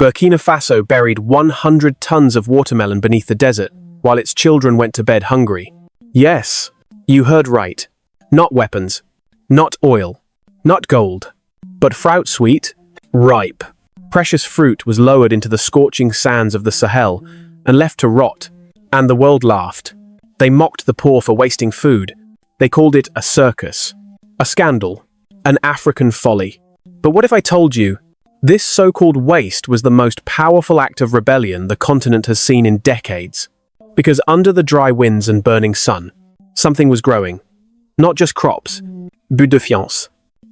Burkina Faso buried 100 tons of watermelon beneath the desert, while its children went to bed hungry. Yes, you heard right. Not weapons, not oil, not gold, but fruit sweet, ripe. Precious fruit was lowered into the scorching sands of the Sahel and left to rot, and the world laughed. They mocked the poor for wasting food. They called it a circus, a scandal, an African folly. But what if I told you, this so-called waste was the most powerful act of rebellion the continent has seen in decades? Because under the dry winds and burning sun, something was growing. Not just crops, but defiance.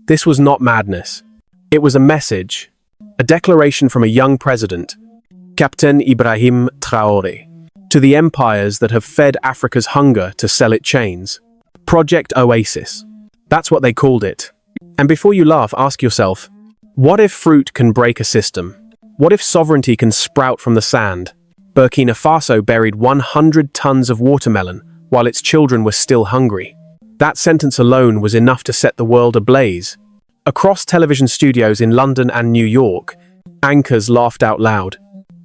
This was not madness. It was a message, a declaration from a young president, Captain Ibrahim Traoré, to the empires that have fed Africa's hunger to sell it chains. Project Oasis. That's what they called it. And before you laugh, ask yourself, what if fruit can break a system? What if sovereignty can sprout from the sand? Burkina Faso buried 100 tons of watermelon while its children were still hungry. That sentence alone was enough to set the world ablaze. Across television studios in London and New York, anchors laughed out loud.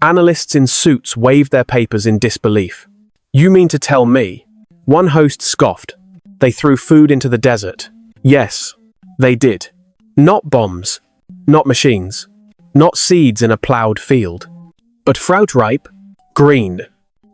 Analysts in suits waved their papers in disbelief. You mean to tell me? One host scoffed. They threw food into the desert. Yes, they did. Not bombs, not machines, not seeds in a ploughed field. But fruit ripe, green,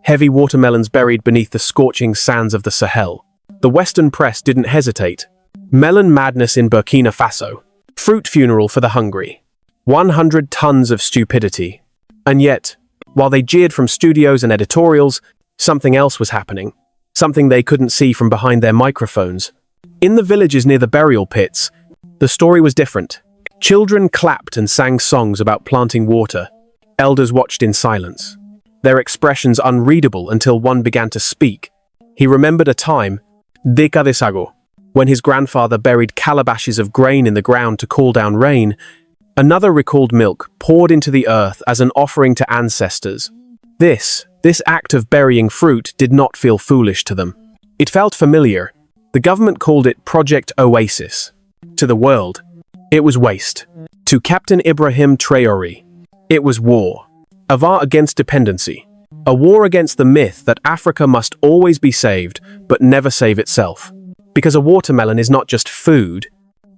heavy watermelons buried beneath the scorching sands of the Sahel. The Western press didn't hesitate. Melon madness in Burkina Faso. Fruit funeral for the hungry. 100 tons of stupidity. And yet, while they jeered from studios and editorials, something else was happening. Something they couldn't see from behind their microphones. In the villages near the burial pits, the story was different. Children clapped and sang songs about planting water. Elders watched in silence, their expressions unreadable until one began to speak. He remembered a time, décades ago, when his grandfather buried calabashes of grain in the ground to call down rain. Another recalled milk poured into the earth as an offering to ancestors. This act of burying fruit did not feel foolish to them. It felt familiar. The government called it Project Oasis. To the world, it was waste. To Captain Ibrahim Traoré, it was war. A war against dependency. A war against the myth that Africa must always be saved, but never save itself. Because a watermelon is not just food,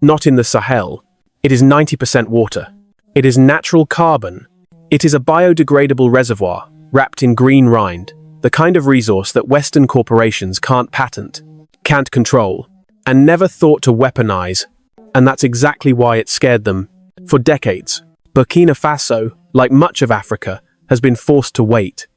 not in the Sahel. It is 90% water. It is natural carbon. It is a biodegradable reservoir, wrapped in green rind, the kind of resource that Western corporations can't patent, can't control, and never thought to weaponize. And that's exactly why it scared them. For decades, Burkina Faso, like much of Africa, has been forced to wait.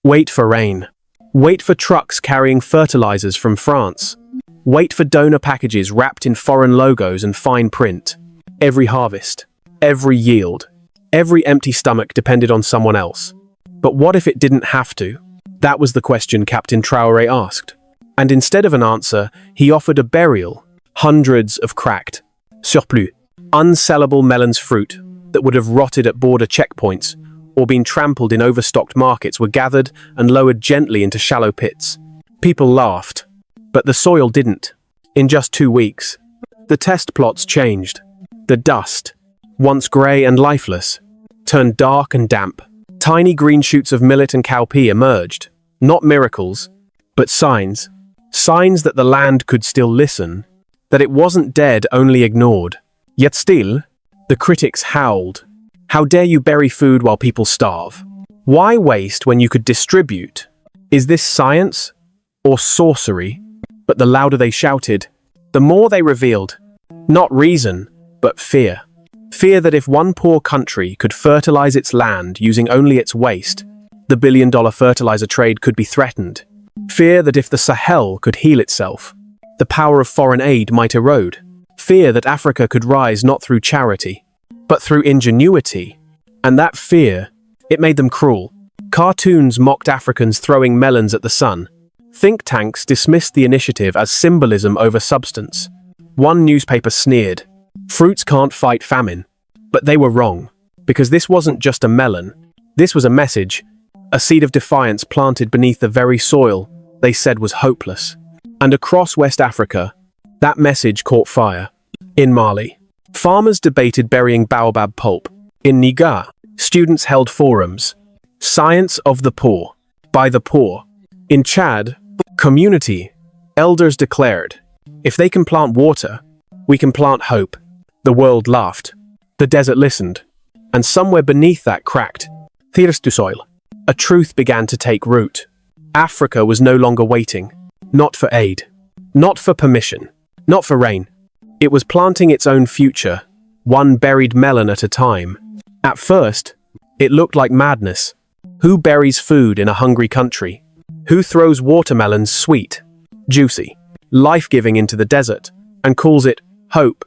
Wait for rain. Wait for trucks carrying fertilizers from France. Wait for donor packages wrapped in foreign logos and fine print. Every harvest, every yield, every empty stomach depended on someone else. But what if it didn't have to? That was the question Captain Traoré asked. And instead of an answer, he offered a burial. Hundreds of cracked, surplus, unsellable melons fruit that would have rotted at border checkpoints or been trampled in overstocked markets were gathered and lowered gently into shallow pits. People laughed, but the soil didn't. In just 2 weeks, the test plots changed. The dust, once grey and lifeless, turned dark and damp. Tiny green shoots of millet and cowpea emerged. Not miracles, but signs. Signs that the land could still listen, that it wasn't dead, only ignored. Yet still, the critics howled. How dare you bury food while people starve? Why waste when you could distribute? Is this science or sorcery? But the louder they shouted, the more they revealed. Not reason, but fear. Fear that if one poor country could fertilize its land using only its waste, the billion-dollar fertilizer trade could be threatened. Fear that if the Sahel could heal itself, the power of foreign aid might erode. Fear that Africa could rise not through charity, but through ingenuity. And that fear, it made them cruel. Cartoons mocked Africans throwing melons at the sun. Think tanks dismissed the initiative as symbolism over substance. One newspaper sneered, "Fruits can't fight famine." But they were wrong, because this wasn't just a melon. This was a message, a seed of defiance planted beneath the very soil they said was hopeless. And across West Africa, that message caught fire. In Mali, farmers debated burying baobab pulp. In Niger, Students held forums. Science of the poor, by the poor. In Chad, community, elders declared, if they can plant water, we can plant hope. The world laughed. The desert listened. And somewhere beneath that cracked, thirst soil, a truth began to take root. Africa was no longer waiting, not for aid, not for permission, not for rain. It was planting its own future, one buried melon at a time. At first, it looked like madness. Who buries food in a hungry country? Who throws watermelons sweet, juicy, life-giving into the desert and calls it hope?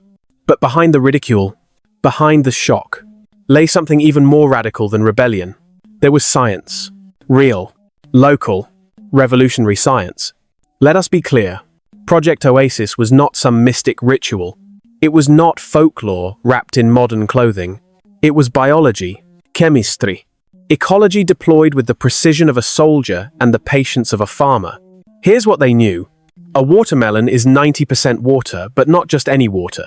But behind the ridicule, behind the shock, lay something even more radical than rebellion. There was science. Real, local, revolutionary science. Let us be clear. Project Oasis was not some mystic ritual. It was not folklore wrapped in modern clothing. It was biology, chemistry, ecology deployed with the precision of a soldier and the patience of a farmer. Here's what they knew. A watermelon is 90% water, but not just any water.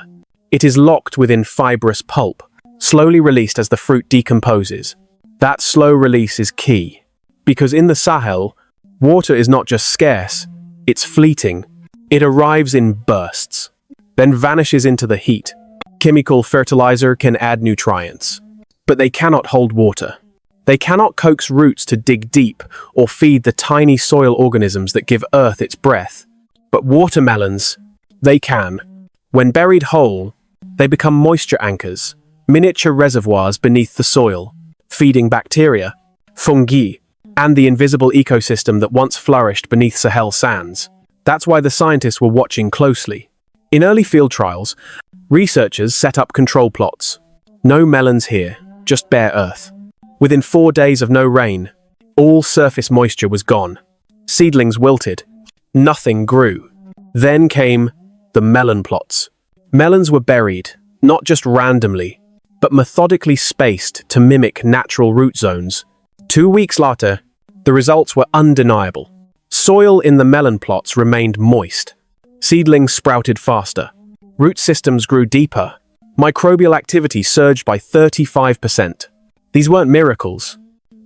It is locked within fibrous pulp, slowly released as the fruit decomposes. That slow release is key, because in the Sahel, water is not just scarce, it's fleeting. It arrives in bursts, then vanishes into the heat. Chemical fertilizer can add nutrients, but they cannot hold water. They cannot coax roots to dig deep or feed the tiny soil organisms that give Earth its breath. But watermelons, they can. When buried whole, they become moisture anchors, miniature reservoirs beneath the soil, feeding bacteria, fungi, and the invisible ecosystem that once flourished beneath Sahel sands. That's why the scientists were watching closely. In early field trials, researchers set up control plots. No melons here, just bare earth. Within 4 days of no rain, all surface moisture was gone. Seedlings wilted. Nothing grew. Then came the melon plots. Melons were buried, not just randomly, but methodically spaced to mimic natural root zones. 2 weeks later, the results were undeniable. Soil in the melon plots remained moist. Seedlings sprouted faster. Root systems grew deeper. Microbial activity surged by 35%. These weren't miracles.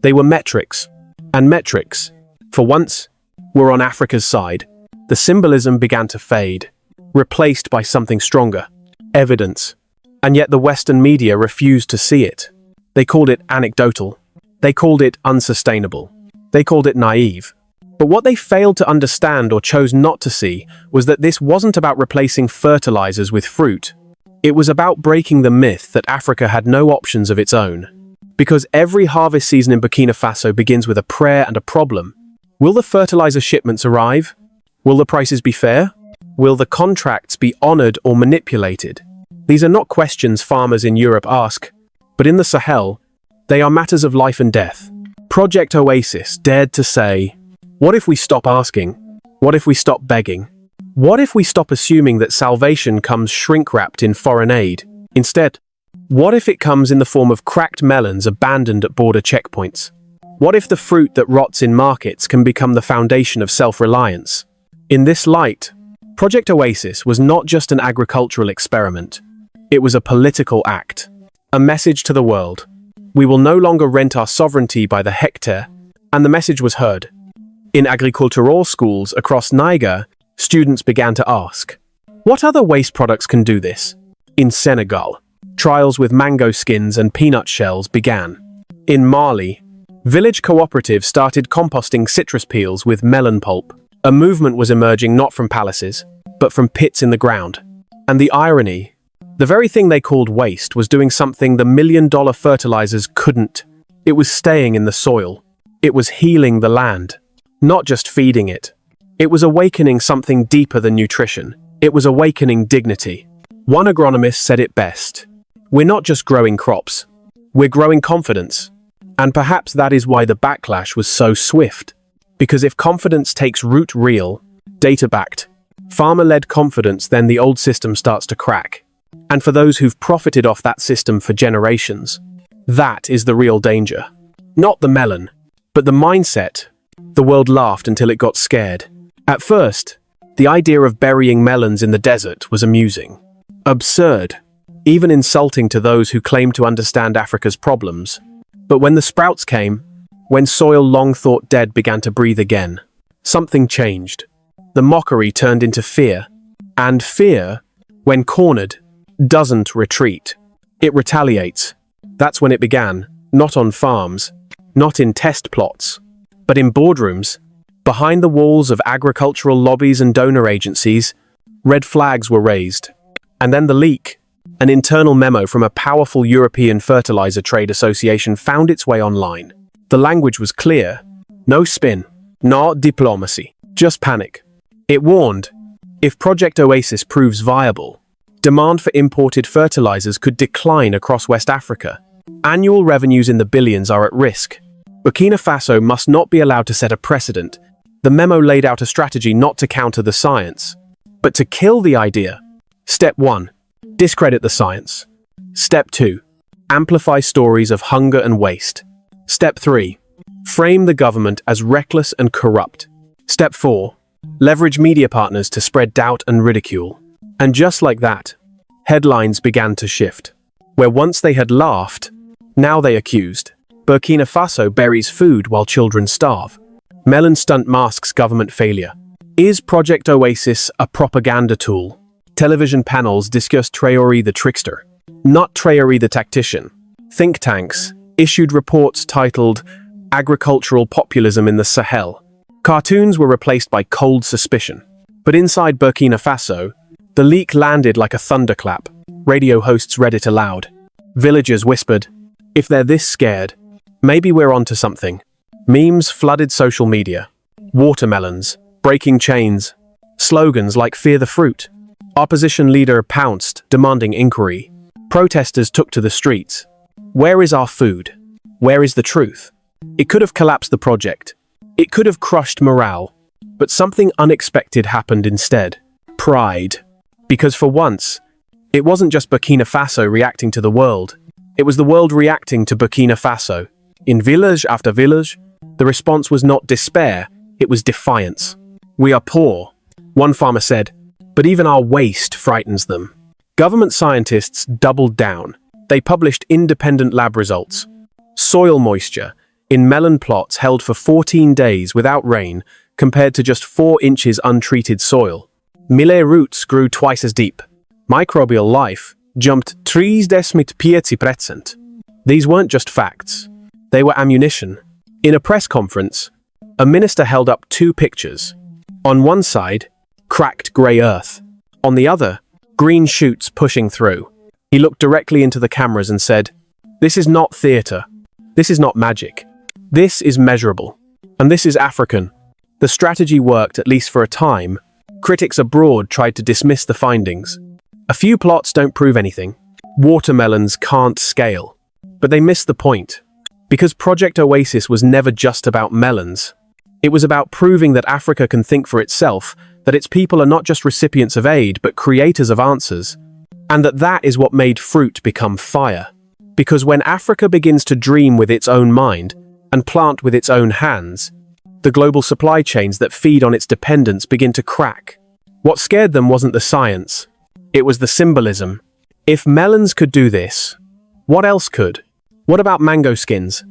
They were metrics. And metrics, for once, were on Africa's side. The symbolism began to fade, replaced by something stronger, evidence. And yet the Western media refused to see it. They called it anecdotal. They called it unsustainable. They called it naive. But what they failed to understand or chose not to see was that this wasn't about replacing fertilizers with fruit. It was about breaking the myth that Africa had no options of its own. Because every harvest season in Burkina Faso begins with a prayer and a problem. Will the fertilizer shipments arrive? Will the prices be fair? Will the contracts be honored or manipulated? These are not questions farmers in Europe ask, but in the Sahel, they are matters of life and death. Project Oasis dared to say, what if we stop asking? What if we stop begging? What if we stop assuming that salvation comes shrink-wrapped in foreign aid? Instead, what if it comes in the form of cracked melons abandoned at border checkpoints? What if the fruit that rots in markets can become the foundation of self-reliance? In this light, Project Oasis was not just an agricultural experiment. It was a political act, a message to the world. We will no longer rent our sovereignty by the hectare, and the message was heard. In agricultural schools across Niger, students began to ask, what other waste products can do this? In Senegal, trials with mango skins and peanut shells began. In Mali, village cooperatives started composting citrus peels with melon pulp. A movement was emerging not from palaces, but from pits in the ground. And the irony, the very thing they called waste was doing something the million-dollar fertilizers couldn't. It was staying in the soil. It was healing the land, not just feeding it. It was awakening something deeper than nutrition. It was awakening dignity. One agronomist said it best. We're not just growing crops. We're growing confidence. And perhaps that is why the backlash was so swift. Because if confidence takes root real, data-backed, farmer-led confidence, then the old system starts to crack. And for those who've profited off that system for generations, that is the real danger. Not the melon, but the mindset. The world laughed until it got scared. At first, the idea of burying melons in the desert was amusing. Absurd. Even insulting to those who claim to understand Africa's problems. But when the sprouts came, when soil long thought dead began to breathe again, something changed. The mockery turned into fear. And fear, when cornered, doesn't retreat. It retaliates. That's when it began, not on farms, not in test plots, but in boardrooms. Behind the walls of agricultural lobbies and donor agencies, red flags were raised. And then the leak, an internal memo from a powerful European fertilizer trade association, found its way online. The language was clear. No spin, no diplomacy, just panic. It warned, if Project Oasis proves viable, demand for imported fertilizers could decline across West Africa. Annual revenues in the billions are at risk. Burkina Faso must not be allowed to set a precedent. The memo laid out a strategy not to counter the science, but to kill the idea. Step 1. Discredit the science. Step 2. Amplify stories of hunger and waste. Step 3. Frame the government as reckless and corrupt. Step 4. Leverage media partners to spread doubt and ridicule. And just like that, headlines began to shift. Where once they had laughed, now they accused. Burkina Faso buries food while children starve. Melon stunt masks government failure. Is Project Oasis a propaganda tool? Television panels discussed Traoré the trickster, not Traoré the tactician. Think tanks issued reports titled Agricultural Populism in the Sahel. Cartoons were replaced by cold suspicion. But inside Burkina Faso, the leak landed like a thunderclap. Radio hosts read it aloud. Villagers whispered, if they're this scared, maybe we're onto something. Memes flooded social media. Watermelons, breaking chains, slogans like fear the fruit. Opposition leader pounced, demanding inquiry. Protesters took to the streets. Where is our food? Where is the truth? It could have collapsed the project. It could have crushed morale. But something unexpected happened instead. Pride. Because for once, it wasn't just Burkina Faso reacting to the world. It was the world reacting to Burkina Faso. In village after village, the response was not despair, it was defiance. We are poor, one farmer said, but even our waste frightens them. Government scientists doubled down. They published independent lab results. Soil moisture in melon plots held for 14 days without rain compared to just 4 inches untreated soil. Millet roots grew twice as deep. Microbial life jumped 3.5%. These weren't just facts. They were ammunition. In a press conference, a minister held up 2 pictures. On one side, cracked grey earth. On the other, green shoots pushing through. He looked directly into the cameras and said, "This is not theatre. This is not magic. This is measurable. And this is African." The strategy worked, at least for a time. Critics abroad tried to dismiss the findings. A few plots don't prove anything. Watermelons can't scale. But they missed the point. Because Project Oasis was never just about melons. It was about proving that Africa can think for itself, that its people are not just recipients of aid, but creators of answers. And that is what made fruit become fire. Because when Africa begins to dream with its own mind and plant with its own hands, the global supply chains that feed on its dependence begin to crack. What scared them wasn't the science. It was the symbolism. If melons could do this, what else could? What about mango skins?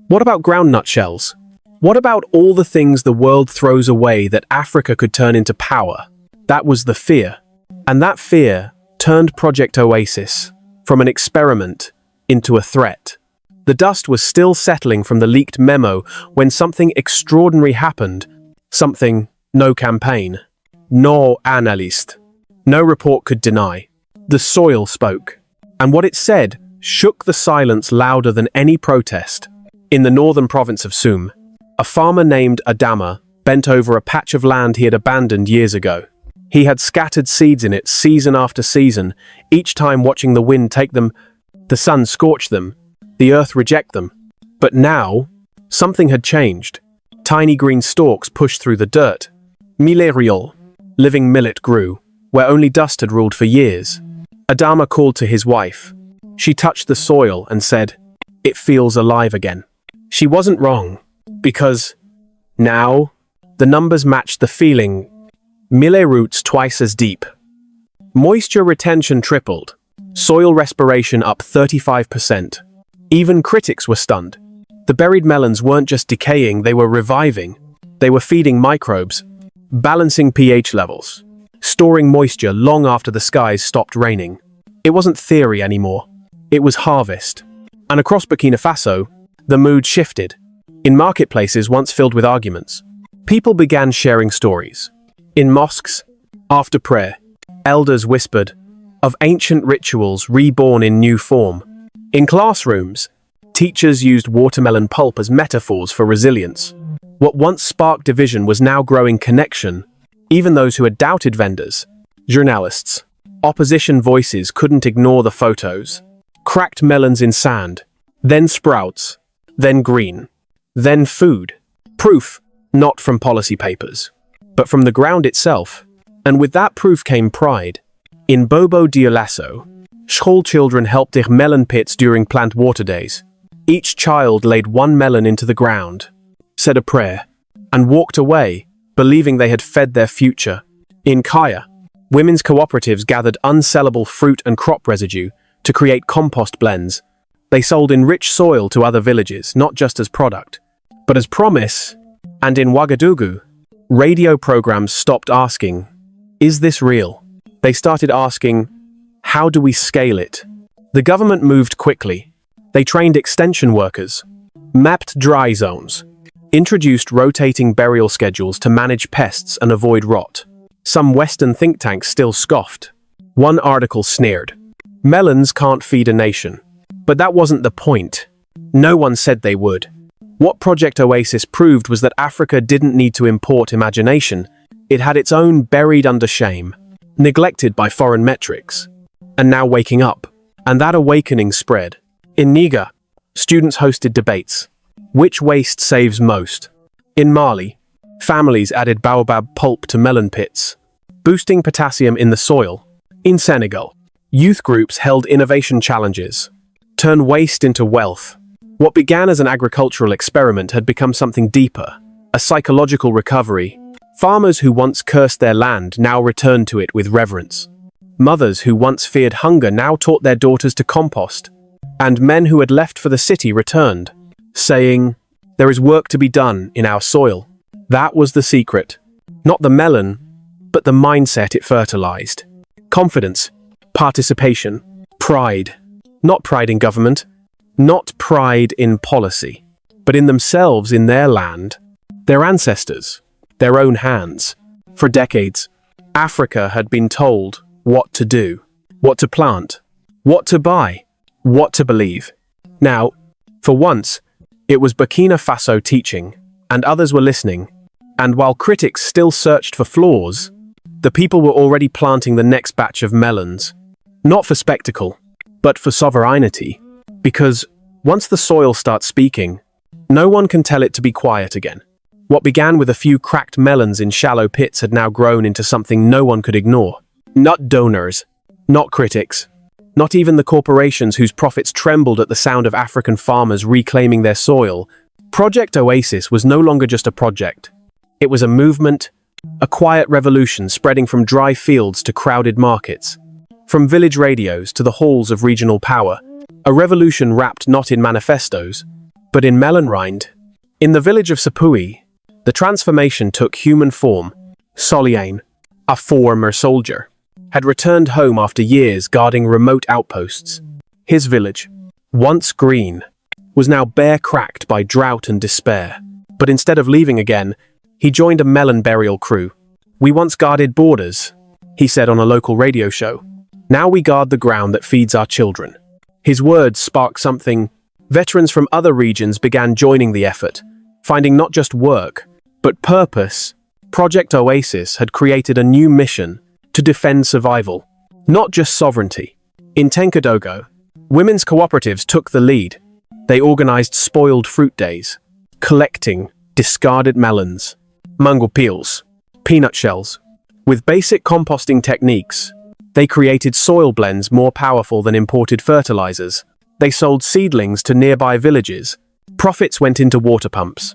What about groundnut shells? What about all the things the world throws away that Africa could turn into power? That was the fear. And that fear turned Project Oasis from an experiment into a threat. The dust was still settling from the leaked memo when something extraordinary happened. Something no campaign, no analyst, no report could deny. The soil spoke. And what it said shook the silence louder than any protest. In the northern province of Soum, a farmer named Adama bent over a patch of land he had abandoned years ago. He had scattered seeds in it season after season, each time watching the wind take them, the sun scorch them, the earth reject them. But now, something had changed. Tiny green stalks pushed through the dirt. Millet riol, living millet grew, where only dust had ruled for years. Adama called to his wife. She touched the soil and said, "It feels alive again." She wasn't wrong, because now the numbers matched the feeling. Millet roots twice as deep. Moisture retention tripled. Soil respiration up 35%. Even critics were stunned. The buried melons weren't just decaying, they were reviving. They were feeding microbes, balancing pH levels, storing moisture long after the skies stopped raining. It wasn't theory anymore. It was harvest. And across Burkina Faso, the mood shifted. In marketplaces once filled with arguments, people began sharing stories. In mosques, after prayer, elders whispered of ancient rituals reborn in new form. In classrooms, teachers used watermelon pulp as metaphors for resilience. What once sparked division was now growing connection. Even those who had doubted vendors, journalists, opposition voices couldn't ignore the photos. Cracked melons in sand, then sprouts, then green, then food. Proof, not from policy papers, but from the ground itself. And with that proof came pride. In Bobo Dioulasso, school children helped dig melon pits during plant water days. Each child laid one melon into the ground, said a prayer, and walked away, believing they had fed their future. In Kaya, women's cooperatives gathered unsellable fruit and crop residue to create compost blends. They sold enriched soil to other villages, not just as product, but as promise. And in Ouagadougou, radio programs stopped asking, "Is this real?" They started asking, "How do we scale it?" The government moved quickly. They trained extension workers, mapped dry zones, introduced rotating burial schedules to manage pests and avoid rot. Some Western think tanks still scoffed. One article sneered, "Melons can't feed a nation." But that wasn't the point. No one said they would. What Project Oasis proved was that Africa didn't need to import imagination. It had its own buried under shame, neglected by foreign metrics, and now waking up. And that awakening spread. In Niger, students hosted debates. Which waste saves most? In Mali, families added baobab pulp to melon pits, boosting potassium in the soil. In Senegal, youth groups held innovation challenges, turn waste into wealth. What began as an agricultural experiment had become something deeper, a psychological recovery. Farmers who once cursed their land now returned to it with reverence. Mothers who once feared hunger now taught their daughters to compost. And men who had left for the city returned, saying, "There is work to be done in our soil." That was the secret. Not the melon, but the mindset it fertilized. Confidence, participation, pride. Not pride in government, not pride in policy, but in themselves, in their land, their ancestors, their own hands. For decades, Africa had been told what to do, what to plant, what to buy, what to believe. Now, for once, it was Burkina Faso teaching, and others were listening. And while critics still searched for flaws, the people were already planting the next batch of melons. Not for spectacle, but for sovereignty. Because once the soil starts speaking, no one can tell it to be quiet again. What began with a few cracked melons in shallow pits had now grown into something no one could ignore. Not donors, not critics, not even the corporations whose profits trembled at the sound of African farmers reclaiming their soil. Project Oasis was no longer just a project. It was a movement, a quiet revolution spreading from dry fields to crowded markets, from village radios to the halls of regional power. A revolution wrapped not in manifestos, but in melon rind. In the village of Sapui, the transformation took human form. Soliane, a former soldier, had returned home after years guarding remote outposts. His village, once green, was now bare cracked by drought and despair. But instead of leaving again, he joined a melon burial crew. "We once guarded borders," he said on a local radio show. "Now we guard the ground that feeds our children." His words sparked something. Veterans from other regions began joining the effort, finding not just work, but purpose. Project Oasis had created a new mission to defend survival, not just sovereignty. In Tenkadogo, women's cooperatives took the lead. They organized spoiled fruit days, collecting discarded melons, mango peels, peanut shells. With basic composting techniques, they created soil blends more powerful than imported fertilizers. They sold seedlings to nearby villages. Profits went into water pumps,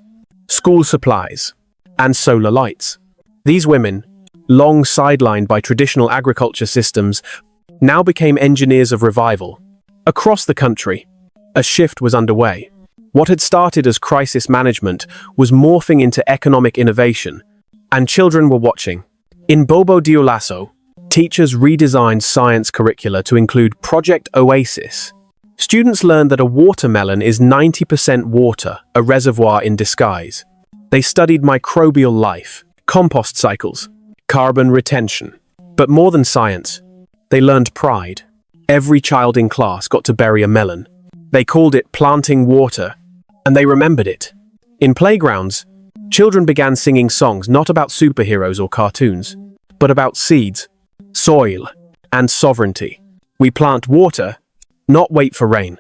school supplies, and solar lights. These women, long sidelined by traditional agriculture systems, now became engineers of revival. Across the country, a shift was underway. What had started as crisis management was morphing into economic innovation, and children were watching. In Bobo Dioulasso, teachers redesigned science curricula to include Project Oasis. Students learned that a watermelon is 90% water, a reservoir in disguise. They studied microbial life, compost cycles, carbon retention. But more than science, they learned pride. Every child in class got to bury a melon. They called it planting water, and they remembered it. In playgrounds, children began singing songs not about superheroes or cartoons, but about seeds, soil, and sovereignty. We plant water, not wait for rain.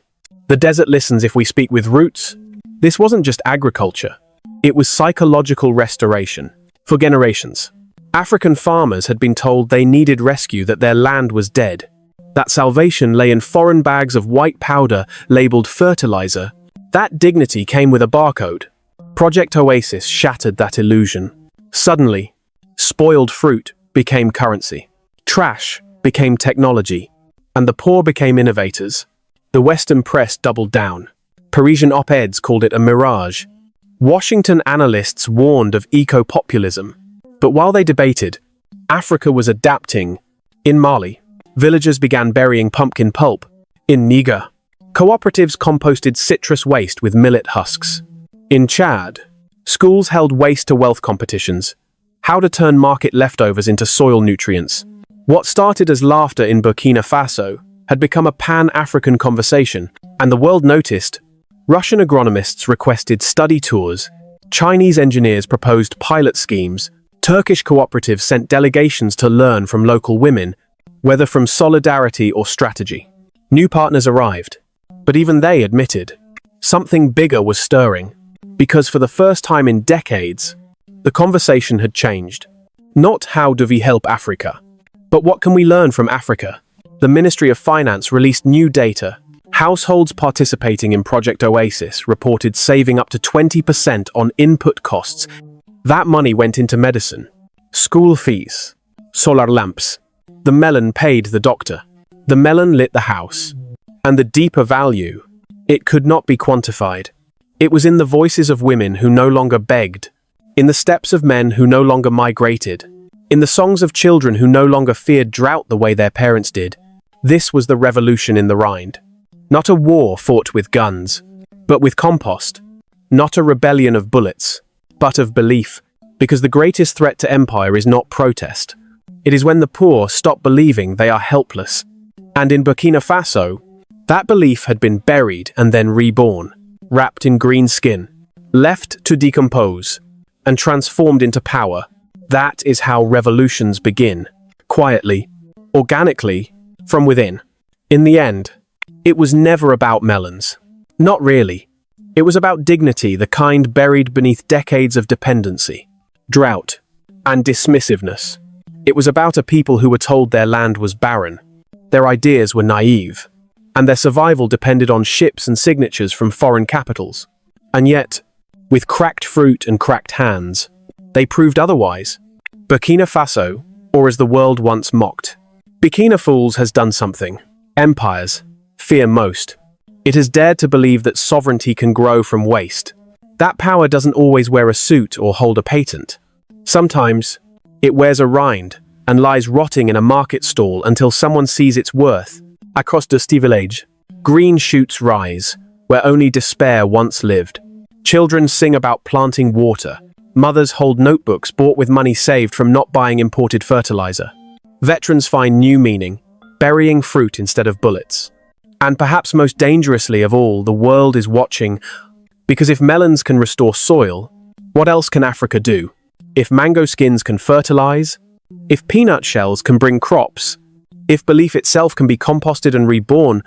The desert listens if we speak with roots. This wasn't just agriculture. It was psychological restoration. For generations, African farmers had been told they needed rescue, that their land was dead. That salvation lay in foreign bags of white powder labeled fertilizer. That dignity came with a barcode. Project Oasis shattered that illusion. Suddenly, spoiled fruit became currency. Trash became technology. And the poor became innovators. The Western press doubled down. Parisian op-eds called it a mirage. Washington analysts warned of eco-populism. But while they debated, Africa was adapting. In Mali, villagers began burying pumpkin pulp. In Niger, cooperatives composted citrus waste with millet husks. In Chad, schools held waste-to-wealth competitions. How to turn market leftovers into soil nutrients. What started as laughter in Burkina Faso had become a pan-African conversation, and the world noticed. Russian agronomists requested study tours. Chinese engineers proposed pilot schemes. Turkish cooperatives sent delegations to learn from local women, whether from solidarity or strategy. New partners arrived, but even they admitted something bigger was stirring, because for the first time in decades, the conversation had changed. Not how do we help Africa, but what can we learn from Africa? The Ministry of Finance released new data. Households participating in Project Oasis reported saving up to 20% on input costs. That money went into medicine, school fees, solar lamps. The melon paid the doctor. The melon lit the house. And the deeper value, it could not be quantified. It was in the voices of women who no longer begged, in the steps of men who no longer migrated, in the songs of children who no longer feared drought the way their parents did. This was the revolution in the rind. Not a war fought with guns, but with compost. Not a rebellion of bullets, but of belief. Because the greatest threat to empire is not protest. It is when the poor stop believing they are helpless. And in Burkina Faso, that belief had been buried and then reborn, wrapped in green skin, left to decompose, and transformed into power. That is how revolutions begin, quietly, organically, from within. In the end, it was never about melons. Not really. It was about dignity, the kind buried beneath decades of dependency, drought, and dismissiveness. It was about a people who were told their land was barren, their ideas were naive, and their survival depended on ships and signatures from foreign capitals. And yet, with cracked fruit and cracked hands, they proved otherwise. Burkina Faso, or as the world once mocked, Burkina Fools has done something empires fear most. It has dared to believe that sovereignty can grow from waste. That power doesn't always wear a suit or hold a patent. Sometimes, it wears a rind and lies rotting in a market stall until someone sees its worth. Across Dusty Village, green shoots rise, where only despair once lived. Children sing about planting water. Mothers hold notebooks bought with money saved from not buying imported fertilizer. Veterans find new meaning, burying fruit instead of bullets. And perhaps most dangerously of all, the world is watching, because if melons can restore soil, what else can Africa do? If mango skins can fertilize, if peanut shells can bring crops, if belief itself can be composted and reborn,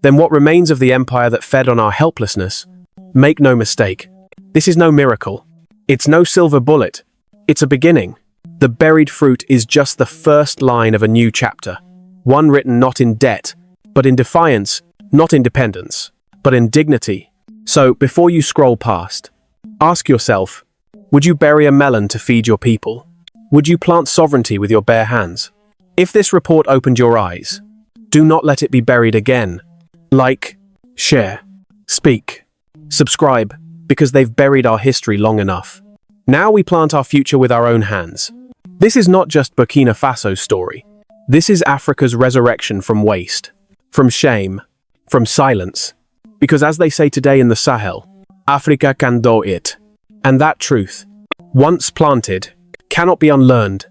then what remains of the empire that fed on our helplessness? Make no mistake, this is no miracle. It's no silver bullet. It's a beginning. The buried fruit is just the first line of a new chapter, one written not in debt, but in defiance, not in dependence, but in dignity. So, before you scroll past, ask yourself, would you bury a melon to feed your people? Would you plant sovereignty with your bare hands? If this report opened your eyes, do not let it be buried again. Like, share, speak, Subscribe, because they've buried our history long enough. Now we plant our future with our own hands. This is not just Burkina Faso's story. This is Africa's resurrection from waste, from shame, from silence. Because as they say today in the Sahel, Africa can do it. And that truth, once planted, cannot be unlearned.